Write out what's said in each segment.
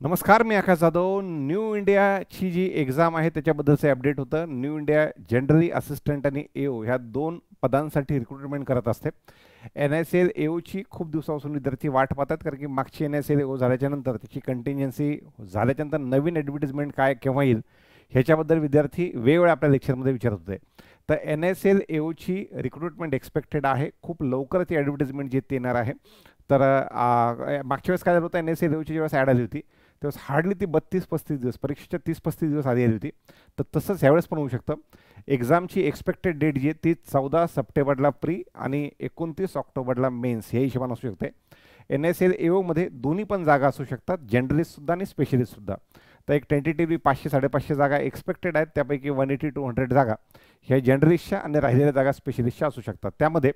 नमस्कार, मी आकाश जाधव. न्यू इंडियाची जी एक्झाम आहे त्याच्याबद्दलचं अपडेट होतं. न्यू इंडिया जनरली असिस्टंट आणि एओ ह्या दोन पदांसाठी रिक्रुटमेंट करत असते. NSL एओची खूप दिवसापासून विद्यार्थी वाट पाहतात, कारण की मागची NSL एओ झाल्याच्यानंतर त्याची कंटिन्जन्सी झाल्याच्यानंतर नवीन ॲडव्हर्टिजमेंट काय केव्हा येईल ह्याच्याबद्दल विद्यार्थी वेगवेगळ्या आपल्या लेक्चरमध्ये विचारत होते. तर NSL एओची रिक्रुटमेंट एक्सपेक्टेड आहे. खूप लवकरच ती ॲडव्हर्टिजमेंट जे येणार आहे. तर मागच्या वेळेस काय झालं होतं, NSL एओची ज्यावेळेस ॲड आली होती तेव्हा हार्डली ती 32-35 दिवस, परीक्षेच्या 30-35 दिवस आधी आली होती. तर तसंच ह्यावेळेस पण होऊ शकतं. एक्झामची एक्सपेक्टेड डेट जी आहे ती 14 सप्टेंबरला प्री आणि 29 ऑक्टोबरला मेन्स हे हिशोबाने असू शकते. NSL एओमध्ये दोन्ही पण जागा असू शकतात, जनरलिस्टसुद्धा आणि स्पेशलिस्टसुद्धा. तर एक टेंटेटिव्हली 500-550 जागा एक्सपेक्टेड आहेत. त्यापैकी 180-200 जागा ह्या जनरलिस्टच्या आणि राहिलेल्या जागा स्पेशलिस्टच्या असू शकतात. त्यामध्ये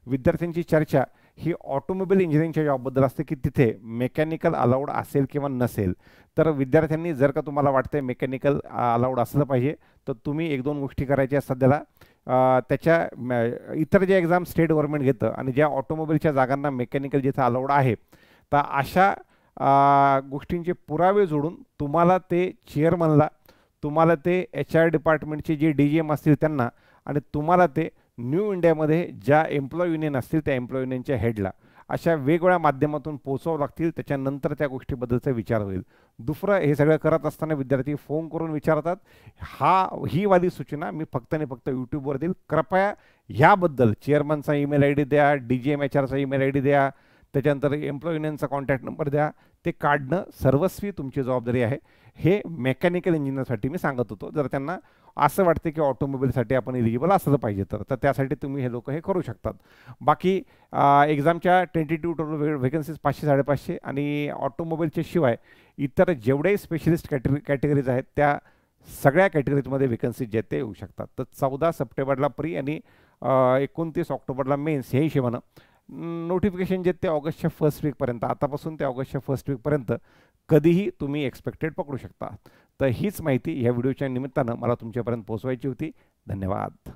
विद्यार्थ्यांची चर्चा ही ऑटोमोबाईल इंजिनिअरिंगच्या जॉबबद्दल असते, की तिथे मेकॅनिकल अलाउड असेल किंवा नसेल. तर विद्यार्थ्यांनी जर का तुम्हाला वाटतंय मेकॅनिकल अलाउड असलं पाहिजे, तर तुम्ही एक दोन गोष्टी करायच्या सध्याला. इतर जे एक्झाम स्टेट गव्हर्नमेंट घेतं आणि ज्या ऑटोमोबाईलच्या जागांना मेकॅनिकल जिथं अलाउड आहे, तर अशा गोष्टींचे पुरावे जोडून तुम्हाला ते चेअरमनला, तुम्हाला ते HR डिपार्टमेंटचे जे DGM असतील त्यांना, आणि तुम्हाला ते न्यू इंडियामध्ये ज्या एम्प्लॉय युनियन असतील त्या एम्प्लॉय युनियनच्या हेडला अशा वेगवेगळ्या माध्यमातून पोहोचावं लागतील. त्याच्यानंतर त्या गोष्टीबद्दलचा विचार होईल. दुसरं, हे सगळं करत असताना विद्यार्थी फोन करून विचारतात. ही वाली सूचना मी फक्त आणि फक्त यूट्यूबवर देईल. कृपया ह्याबद्दल चेअरमनचा ईमेल ID द्या, DGM HRचा ईमेल ID द्या, त्याच्यानंतर एम्प्लॉय युनियनचा कॉन्टॅक्ट नंबर द्या. ते काढणं सर्वस्वी तुमची जबाबदारी आहे. हे मेकॅनिकल इंजिनियरसाठी मी सांगत होतो. जर त्यांना असं वाटते की ऑटोमोबाईलसाठी आपण इलिजिबल असलं पाहिजे तर त्यासाठी तुम्ही हे लोक हे करू शकतात. बाकी एक्झामच्या टेंटेटिव्ह टोटल व्हेकन्सीज 500-550 आणि ऑटोमोबाईलच्या शिवाय इतर जेवढेही स्पेशलिस्ट कॅटेगरीज आहेत त्या सगळ्या कॅटेगरीजमध्ये व्हेकन्सीज जे ते येऊ शकतात. तर 14 सप्टेंबरला प्री आणि 29 ऑक्टोबरला मेन्स हे हिशेबानं नोटिफिकेशन जे ते ऑगस्टच्या फर्स्ट वीकपर्यंत, आतापासून ते ऑगस्टच्या फर्स्ट वीकपर्यंत कधीही तुम्ही एक्सपेक्टेड पकडू शकता. तर हीच माहिती ह्या व्हिडिओच्या निमित्तानं मला तुमच्यापर्यंत पोहोचवायची होती. धन्यवाद.